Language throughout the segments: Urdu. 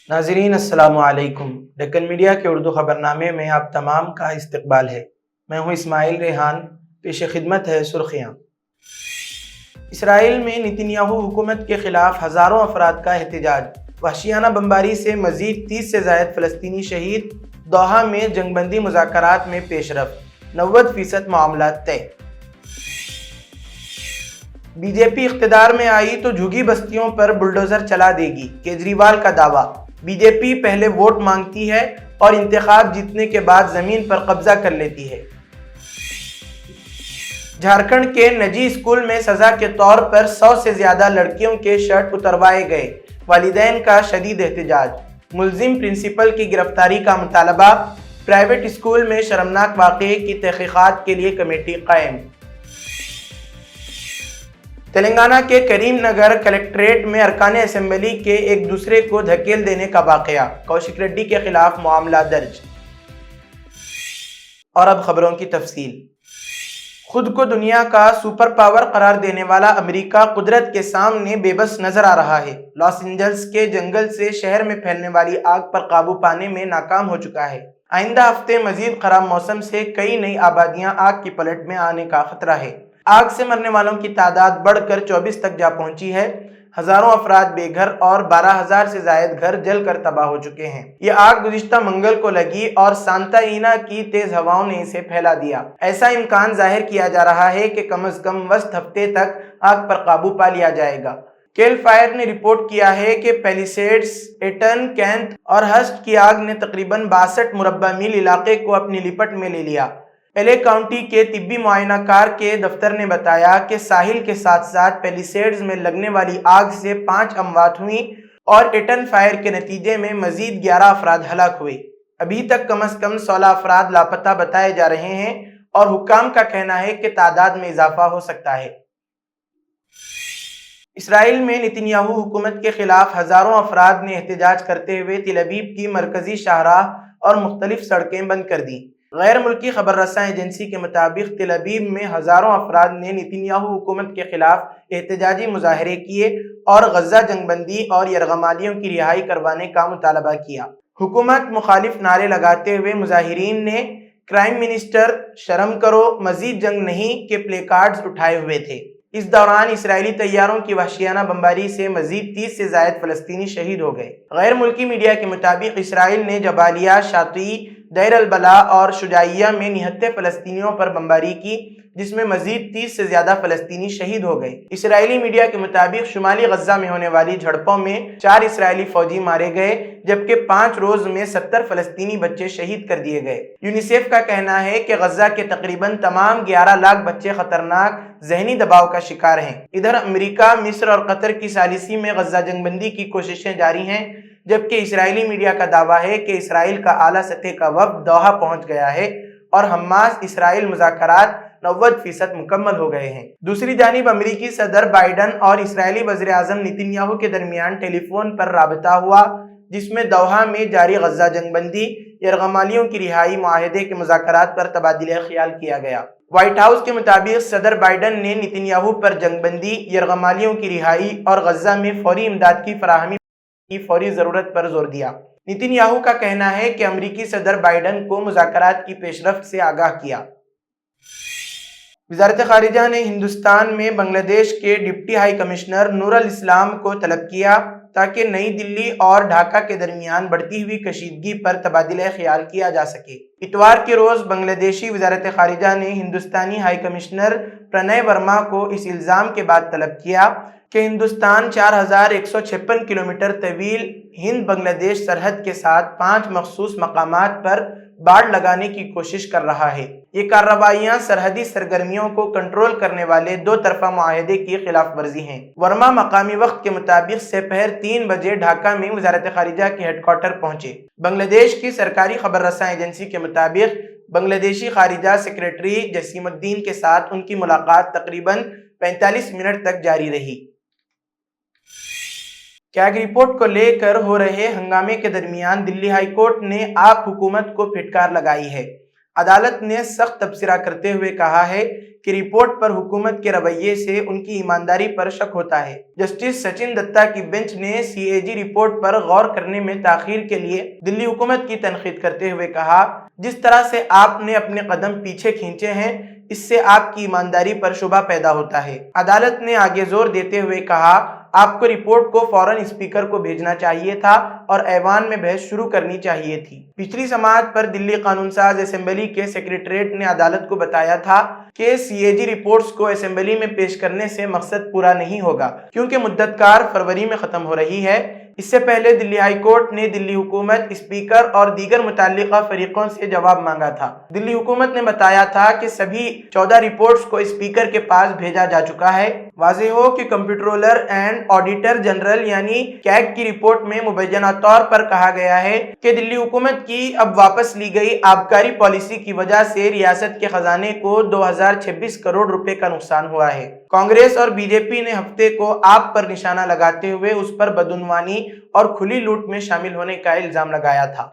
ناظرین السلام علیکم۔ ڈکن میڈیا کے اردو خبرنامے میں آپ تمام کا استقبال ہے۔ میں ہوں اسماعیل ریحان۔ پیش خدمت ہے سرخیاں۔ اسرائیل میں نیتن یاہو حکومت کے خلاف ہزاروں افراد کا احتجاج۔ وحشیانہ بمباری سے مزید 30 سے زائد فلسطینی شہید۔ دوحہ میں جنگ بندی مذاکرات میں پیش رفت، 90% معاملات طے۔ بی جے پی اقتدار میں آئی تو جھگی بستیوں پر بلڈوزر چلا دے گی، کیجریوال کا دعویٰ۔ بی جے پی پہلے ووٹ مانگتی ہے اور انتخاب جیتنے کے بعد زمین پر قبضہ کر لیتی ہے۔ جھارکھنڈ کے نجی اسکول میں سزا کے طور پر 100 سے زیادہ لڑکیوں کے شرٹ اتروائے گئے، والدین کا شدید احتجاج۔ ملزم پرنسپل کی گرفتاری کا مطالبہ۔ پرائیویٹ اسکول میں شرمناک واقعے کی تحقیقات کے لیے کمیٹی قائم۔ تلنگانہ کے کریم نگر کلکٹریٹ میں ارکان اسمبلی کے ایک دوسرے کو دھکیل دینے کا واقعہ، کوشک ریڈی کے خلاف معاملہ درج۔ اور اب خبروں کی تفصیل۔ خود کو دنیا کا سپر پاور قرار دینے والا امریکہ قدرت کے سامنے بے بس نظر آ رہا ہے۔ لاس اینجلس کے جنگل سے شہر میں پھیلنے والی آگ پر قابو پانے میں ناکام ہو چکا ہے۔ آئندہ ہفتے مزید خراب موسم سے کئی نئی آبادیاں آگ کی پلٹ میں آنے کا خطرہ ہے۔ آگ سے مرنے والوں کی تعداد بڑھ کر 24 تک جا پہنچی ہے۔ ہزاروں افراد بے گھر اور 12,000 سے زائد گھر جل کر تباہ ہو چکے ہیں۔ یہ آگ گزشتہ منگل کو لگی اور سانتا اینا کی تیز ہواؤں نے اسے پھیلا دیا۔ ایسا امکان ظاہر کیا جا رہا ہے کہ کم از کم وسط ہفتے تک آگ پر قابو پا لیا جائے گا۔ کیل فائر نے رپورٹ کیا ہے کہ پیلیسیڈز، ایٹن، کینت اور ہسٹ کی آگ نے تقریباً 62 مربع میل علاقے کو اپنی لپٹ میں لے لیا۔ ایلے کاؤنٹی کے طبی معائنہ کار کے دفتر نے بتایا کہ ساحل کے ساتھ ساتھ پیلیسیڈز میں لگنے والی آگ سے 5 اموات ہوئیں اور ایٹن فائر کے نتیجے میں مزید 11 افراد ہلاک ہوئے۔ ابھی تک کم از کم 16 افراد لاپتہ بتائے جا رہے ہیں اور حکام کا کہنا ہے کہ تعداد میں اضافہ ہو سکتا ہے۔ اسرائیل میں نیتن یاہو حکومت کے خلاف ہزاروں افراد نے احتجاج کرتے ہوئے تل ابیب کی مرکزی شاہراہ اور مختلف سڑکیں بند کر دیں۔ غیر ملکی خبر رساں ایجنسی کے مطابق تل ابیب میں ہزاروں افراد نے نیتن یاہو حکومت کے خلاف احتجاجی مظاہرے کیے اور غزہ جنگ بندی اور یرغمالیوں کی رہائی کروانے کا مطالبہ کیا۔ حکومت مخالف نعرے لگاتے ہوئے مظاہرین نے پرائم منسٹر شرم کرو، مزید جنگ نہیں کے پلے کارڈز اٹھائے ہوئے تھے۔ اس دوران اسرائیلی طیاروں کی وحشیانہ بمباری سے مزید 30 سے زائد فلسطینی شہید ہو گئے۔ غیر ملکی میڈیا کے مطابق اسرائیل نے جبالیہ، شاطئ، دیر البلاح اور شجاعیہ میں 69 فلسطینیوں پر بمباری کی، جس میں مزید 30 سے زیادہ فلسطینی شہید ہو گئے۔ اسرائیلی میڈیا کے مطابق شمالی غزہ میں ہونے والی جھڑپوں میں 4 اسرائیلی فوجی مارے گئے، جبکہ 5 روز میں 70 فلسطینی بچے شہید کر دیے گئے۔ یونیسیف کا کہنا ہے کہ غزہ کے تقریباً تمام 11 لاکھ بچے خطرناک ذہنی دباؤ کا شکار ہیں۔ ادھر امریکہ، مصر اور قطر کی ثالثی میں غزہ جنگ بندی کی کوششیں جاری ہیں، جبکہ اسرائیلی میڈیا کا دعویٰ ہے کہ اسرائیل کا اعلیٰ سطح کا وفد دوحہ پہنچ گیا ہے اور حماس اسرائیل مذاکرات 90% مکمل ہو گئے ہیں۔ دوسری جانب امریکی صدر بائیڈن اور اسرائیلی وزیر اعظم نیتن یاہو کے درمیان ٹیلی فون پر رابطہ ہوا، جس میں دوحہ میں جاری غزہ جنگ بندی، یرغمالیوں کی رہائی معاہدے کے مذاکرات پر تبادلہ خیال کیا گیا۔ وائٹ ہاؤس کے مطابق صدر بائیڈن نے نیتن یاہو پر جنگ بندی، یرغمالیوں کی رہائی اور غزہ میں فوری امداد کی فراہمی کی فوری ضرورت پر زور دیا۔ نیتن یاہو کا کہنا ہے کہ امریکی صدر بائیڈن کو مذاکرات کی پیش رفت سے آگاہ کیا۔ وزارت خارجہ نے ہندوستان میں بنگلہ دیش کے ڈپٹی ہائی کمشنر نور الاسلام کو طلب کیا تاکہ نئی دلی اور ڈھاکہ کے درمیان بڑھتی ہوئی کشیدگی پر تبادلہ خیال کیا جا سکے۔ اتوار کے روز بنگلہ دیشی وزارت خارجہ نے ہندوستانی ہائی کمشنر پرنئے ورما کو اس الزام کے بعد طلب کیا کہ ہندوستان 4156 کلومیٹر طویل ہند بنگلہ دیش سرحد کے ساتھ 5 مخصوص مقامات پر باڑ لگانے کی کوشش کر رہا ہے۔ یہ کارروائیاں سرحدی سرگرمیوں کو کنٹرول کرنے والے 2 طرفہ معاہدے کی خلاف ورزی ہیں۔ ورما مقامی وقت کے مطابق سپہر 3 بجے ڈھاکہ میں وزارت خارجہ کے ہیڈ کوارٹر پہنچے۔ بنگلہ دیش کی سرکاری خبر رساں ایجنسی کے مطابق بنگلہ دیشی خارجہ سیکریٹری جسیم الدین کے ساتھ ان کی ملاقات تقریباً 45 منٹ تک جاری رہی۔ کیگ رپورٹ کو لے کر ہو رہے ہنگامے کے درمیان دلی ہائی کورٹ نے آپ حکومت کو پھٹکار لگائی ہے۔ عدالت نے سخت تبصرہ کرتے ہوئے کہا ہے کہ رپورٹ پر حکومت کے رویے سے ان کی ایمانداری پر شک ہوتا ہے۔ جسٹس سچن دتا کی بینچ نے سی اے جی رپورٹ پر غور کرنے میں تاخیر کے لیے دلی حکومت کی تنقید کرتے ہوئے کہا، جس طرح سے آپ نے اپنے قدم پیچھے کھینچے ہیں اس سے آپ کی ایمانداری پر شبہ پیدا ہوتا ہے۔ عدالت نے آگے زور دیتے ہوئے کہا، آپ کو رپورٹ کو فوراً اسپیکر کو بھیجنا چاہیے تھا اور ایوان میں بحث شروع کرنی چاہیے تھی۔ پچھلی سماعت پر دلی قانون ساز اسمبلی کے سیکریٹریٹ نے عدالت کو بتایا تھا کہ سی اے جی رپورٹس کو اسمبلی میں پیش کرنے سے مقصد پورا نہیں ہوگا کیونکہ مدت کار فروری میں ختم ہو رہی ہے۔ اس سے پہلے دلی ہائی کورٹ نے دلی حکومت، اسپیکر اور دیگر متعلقہ فریقوں سے جواب مانگا تھا۔ دلی حکومت نے بتایا تھا کہ سبھی 14 رپورٹس کو اسپیکر کے پاس بھیجا جا چکا ہے۔ واضح ہو کہ کمپٹرولر اینڈ آڈیٹر جنرل یعنی کیگ کی رپورٹ میں مبینہ طور پر کہا گیا ہے کہ دلی حکومت کی اب واپس لی گئی آبکاری پالیسی کی وجہ سے ریاست کے خزانے کو 2026 کروڑ روپے کا نقصان ہوا ہے۔ کانگریس اور بی جے پی نے ہفتے کو آپ پر نشانہ لگاتے ہوئے اس پر بدعنوانی اور کھلی لوٹ میں شامل ہونے کا الزام لگایا تھا۔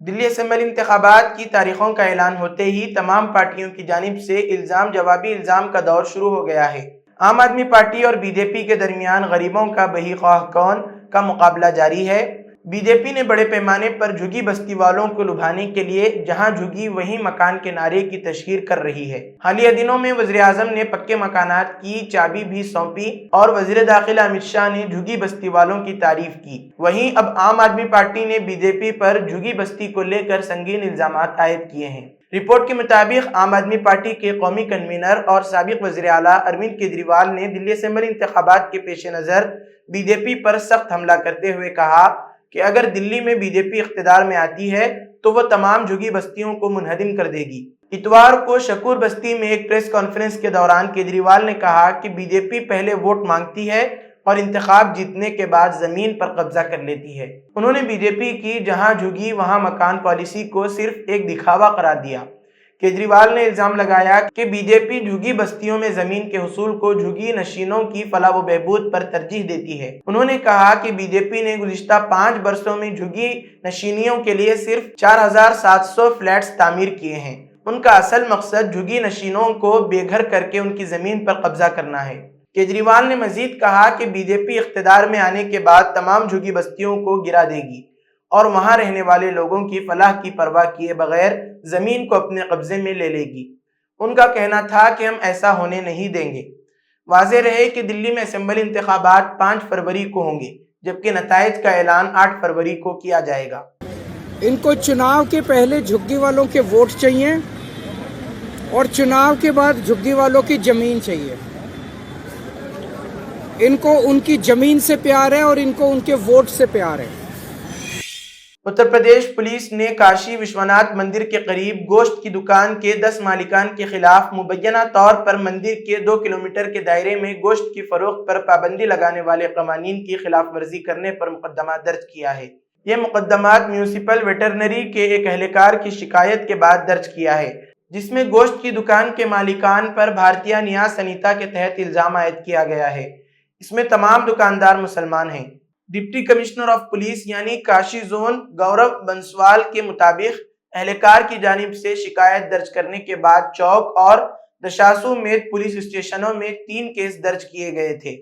دلی اسمبلی انتخابات کی تاریخوں کا اعلان ہوتے ہی تمام پارٹیوں کی جانب سے الزام جوابی الزام کا دور شروع ہو گیا ہے۔ عام آدمی پارٹی اور بی جے پی کے درمیان غریبوں کا بہی خواہ کون کا مقابلہ جاری ہے۔ بی جے پی نے بڑے پیمانے پر جھگی بستی والوں کو لبھانے کے لیے جہاں جھگی وہیں مکان کے نعرے کی تشہیر کر رہی ہے۔ حالیہ دنوں میں وزیر اعظم نے پکے مکانات کی چابی بھی سونپی اور وزیر داخلہ امت شاہ نے جھگی بستی والوں کی تعریف کی۔ وہیں اب عام آدمی پارٹی نے بی جے پی پر جھگی بستی کو لے کر سنگین الزامات عائد کیے ہیں۔ رپورٹ کے مطابق عام آدمی پارٹی کے قومی کنوینر اور سابق وزیر اعلیٰ اروند کیجریوال نے دلی اسمبلی انتخابات کے پیش نظر بی جے پی پر سخت حملہ کرتے ہوئے کہا کہ اگر دلی میں بی جے پی اقتدار میں آتی ہے تو وہ تمام جھگی بستیوں کو منہدم کر دے گی۔ اتوار کو شکور بستی میں ایک پریس کانفرنس کے دوران کیجریوال نے کہا کہ بی جے پی پہلے ووٹ مانگتی ہے اور انتخاب جیتنے کے بعد زمین پر قبضہ کر لیتی ہے۔ انہوں نے بی جے پی کی جہاں جھگی وہاں مکان پالیسی کو صرف ایک دکھاوا قرار دیا۔ کیجریوال نے الزام لگایا کہ بی جے پی جھگی بستیوں میں زمین کے حصول کو جھگی نشینوں کی فلاح و بہبود پر ترجیح دیتی ہے۔ انہوں نے کہا کہ بی جے پی نے گزشتہ 5 برسوں میں جھگی نشینیوں کے لیے صرف 4700 فلیٹس تعمیر کیے ہیں۔ ان کا اصل مقصد جھگی نشینوں کو بے گھر کر کے ان کی زمین پر قبضہ کرنا ہے۔ کیجریوال نے مزید کہا کہ بی جے پی اقتدار میں آنے کے بعد تمام جھگی بستیوں کو گرا دے گی اور وہاں رہنے والے لوگوں کی فلاح کی پرواہ کیے بغیر زمین کو اپنے قبضے میں لے لے گی۔ ان کا کہنا تھا کہ ہم ایسا ہونے نہیں دیں گے۔ واضح رہے کہ دلی میں اسمبلی انتخابات 5 فروری کو ہوں گے جبکہ نتائج کا اعلان 8 فروری کو کیا جائے گا۔ ان کو چناؤ کے پہلے جھگی والوں کے ووٹ چاہیے اور چناؤ کے بعد جھگی والوں کی زمین چاہیے۔ ان کو ان کی زمین سے پیار ہے اور ان کو ان کے ووٹ سے پیار ہے۔ اتر پردیش پولیس نے کاشی وشوناتھ مندر کے قریب گوشت کی دکان کے 10 مالکان کے خلاف مبینہ طور پر مندر کے 2 کلومیٹر کے دائرے میں گوشت کی فروخت پر پابندی لگانے والے قوانین کی خلاف ورزی کرنے پر مقدمہ درج کیا ہے۔ یہ مقدمات میونسپل ویٹرنری کے ایک اہلکار کی شکایت کے بعد درج کیا ہے جس میں گوشت کی دکان کے مالکان پر بھارتیہ نیاز سنہتا کے تحت الزام عائد کیا گیا ہے۔ اس میں تمام دکاندار مسلمان ہیں۔ ڈپٹی کمشنر آف پولیس یعنی کاشی زون گورو بنسوال کے مطابق اہلکار کی جانب سے شکایت درج کرنے کے بعد چوک اور دشاسو میت پولیس اسٹیشنوں میں 3 کیس درج کیے گئے تھے۔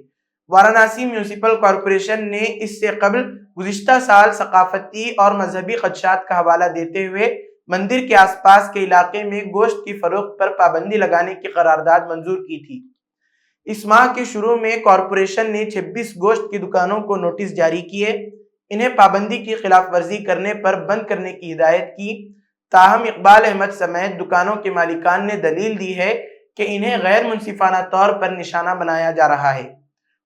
وارانسی میونسپل کارپوریشن نے اس سے قبل گزشتہ سال ثقافتی اور مذہبی خدشات کا حوالہ دیتے ہوئے مندر کے آس پاس کے علاقے میں گوشت کی فروخت پر پابندی لگانے کی قرارداد منظور کی تھی۔ اس ماہ کے شروع میں کارپوریشن نے 26 گوشت کی دکانوں کو نوٹس جاری کیے، انہیں پابندی کی خلاف ورزی کرنے پر بند کرنے کی ہدایت کی۔ تاہم اقبال احمد سمیت دکانوں کے مالکان نے دلیل دی ہے کہ انہیں غیر منصفانہ طور پر نشانہ بنایا جا رہا ہے۔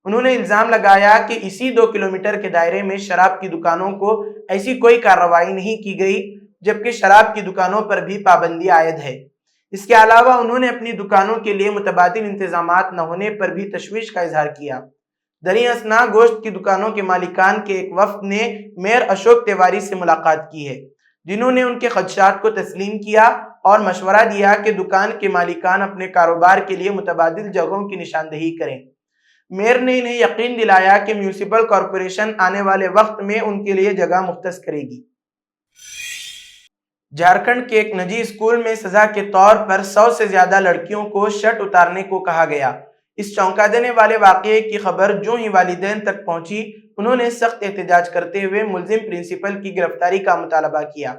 انہوں نے الزام لگایا کہ اسی 2 کلومیٹر کے دائرے میں شراب کی دکانوں کو ایسی کوئی کارروائی نہیں کی گئی جبکہ شراب کی دکانوں پر بھی پابندی عائد ہے۔ اس کے علاوہ انہوں نے اپنی دکانوں کے لیے متبادل انتظامات نہ ہونے پر بھی تشویش کا اظہار کیا۔ دریں اثنا گوشت کی دکانوں کے مالکان کے ایک وفد نے میئر اشوک تیواری سے ملاقات کی ہے جنہوں نے ان کے خدشات کو تسلیم کیا اور مشورہ دیا کہ دکان کے مالکان اپنے کاروبار کے لیے متبادل جگہوں کی نشاندہی کریں۔ میئر نے انہیں یقین دلایا کہ میونسپل کارپوریشن آنے والے وقت میں ان کے لیے جگہ مختص کرے گی۔ جھارکھنڈ کے ایک نجی اسکول میں سزا کے طور پر 100 سے زیادہ لڑکیوں کو شرٹ اتارنے کو کہا گیا۔ اس چونکا دینے والے واقعے کی خبر جو ہی والدین تک پہنچی، انہوں نے سخت احتجاج کرتے ہوئے ملزم پرنسپل کی گرفتاری کا مطالبہ کیا۔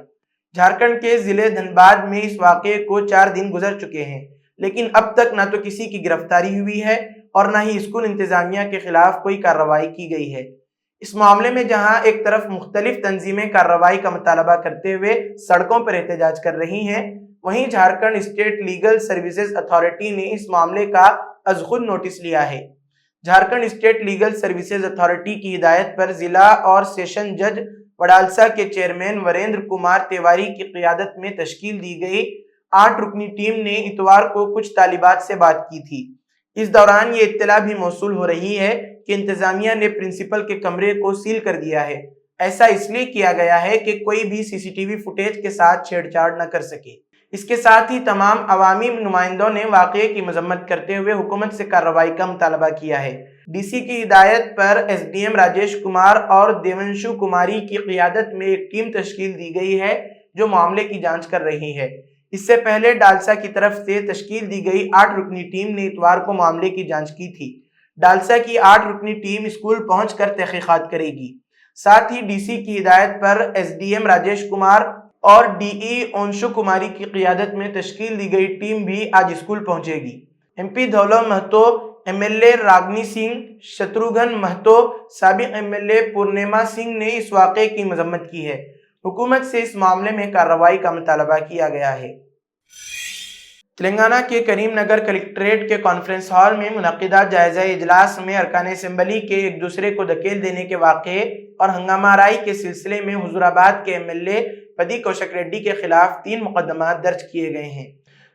جھارکھنڈ کے ضلع دھنباد میں اس واقعے کو 4 دن گزر چکے ہیں، لیکن اب تک نہ تو کسی کی گرفتاری ہوئی ہے اور نہ ہی اسکول انتظامیہ کے خلاف کوئی کارروائی کی گئی ہے۔ اس معاملے میں جہاں ایک طرف مختلف تنظیمیں کارروائی کا مطالبہ کرتے ہوئے سڑکوں پر احتجاج کر رہی ہیں، وہیں Jharkhand state legal services authority نے اس معاملے کا از خود نوٹس لیا ہے۔ Jharkhand state legal services authority کی ہدایت پر ضلع اور سیشن جج وڈالسا کے چیئرمین وریندر کمار تیواری کی قیادت میں تشکیل دی گئی 8 رکنی ٹیم نے اتوار کو کچھ طالبات سے بات کی تھی۔ اس دوران یہ اطلاع بھی موصول ہو رہی ہے کہ انتظامیہ نے پرنسپل کے کمرے کو سیل کر دیا ہے۔ ایسا اس لیے کیا گیا ہے کہ کوئی بھی سی سی ٹی وی فوٹیج کے ساتھ چھیڑ چھاڑ نہ کر سکے۔ اس کے ساتھ ہی تمام عوامی نمائندوں نے واقعے کی مذمت کرتے ہوئے حکومت سے کارروائی کا مطالبہ کیا ہے۔ ڈی سی کی ہدایت پر S D M Rajesh Kumar اور دیونشو کماری کی قیادت میں ایک ٹیم تشکیل دی گئی ہے جو معاملے کی جانچ کر رہی ہے۔ اس سے پہلے ڈالسا کی طرف سے تشکیل دی گئی 8 رکنی ٹیم نے اتوار کو معاملے کی جانچ کی تھی۔ ڈالسا کی 8 رکنی ٹیم اسکول پہنچ کر تحقیقات کرے گی۔ ساتھ ہی ڈی سی کی ہدایت پر S D M Rajesh Kumar اور ڈی ای اونشو کماری کی قیادت میں تشکیل دی گئی ٹیم بھی آج اسکول پہنچے گی۔ M P Dhulu Mahato, M L A Ragini Singh, Shatrughan Mahato, سابق M L A Purnima Singh نے اس واقعے کی مذمت کی ہے۔ حکومت سے اس معاملے میں کارروائی کا مطالبہ کیا گیا ہے۔ تلنگانہ کے کریم نگر کلکٹریٹ کے کانفرنس ہال میں منعقدہ جائزہ اجلاس میں ارکان اسمبلی کے ایک دوسرے کو دھکیل دینے کے واقعے اور ہنگامہ آرائی کے سلسلے میں حضور آباد کے ایم ایل اے پدی کوشک ریڈی کے خلاف 3 مقدمات درج کیے گئے ہیں۔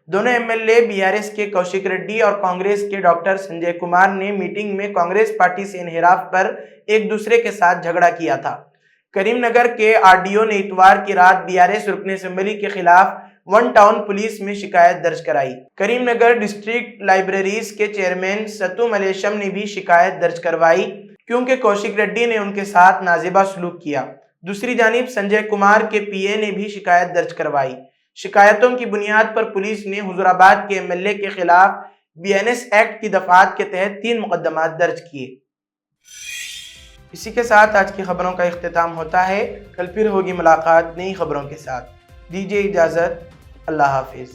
دونوں M L A B R S کے کوشک ریڈی اور کانگریس کے ڈاکٹر سنجے کمار نے میٹنگ میں کانگریس پارٹی سے انحراف پر ایک دوسرے کے ساتھ جھگڑا کیا تھا۔ کریم نگر کے آر ڈی او نے اتوار کی رات بی آر ایس رکن اسمبلی کے خلاف 1 ٹاؤن پولیس میں شکایت درج کرائی۔ کریم نگر ڈسٹرکٹ لائبریریز کے چیئرمین ستو ملیشم نے بھی شکایت درج کروائی کیونکہ کوشک ریڈی نے ان کے ساتھ نازیبا سلوک کیا۔ دوسری جانب سنجے کمار کے پی اے نے بھی شکایت درج کروائی۔ شکایتوں کی بنیاد پر پولیس نے حضور آباد کے ایم ایل اے کے خلاف بی این ایس ایکٹ کی دفعات کے تحت 3 مقدمات درج کیے۔ اسی کے ساتھ آج کی خبروں کا اختتام ہوتا ہے۔ کل پھر ہوگی ملاقات نئی خبروں کے ساتھ۔ دیجیے اجازت۔ اللہ حافظ۔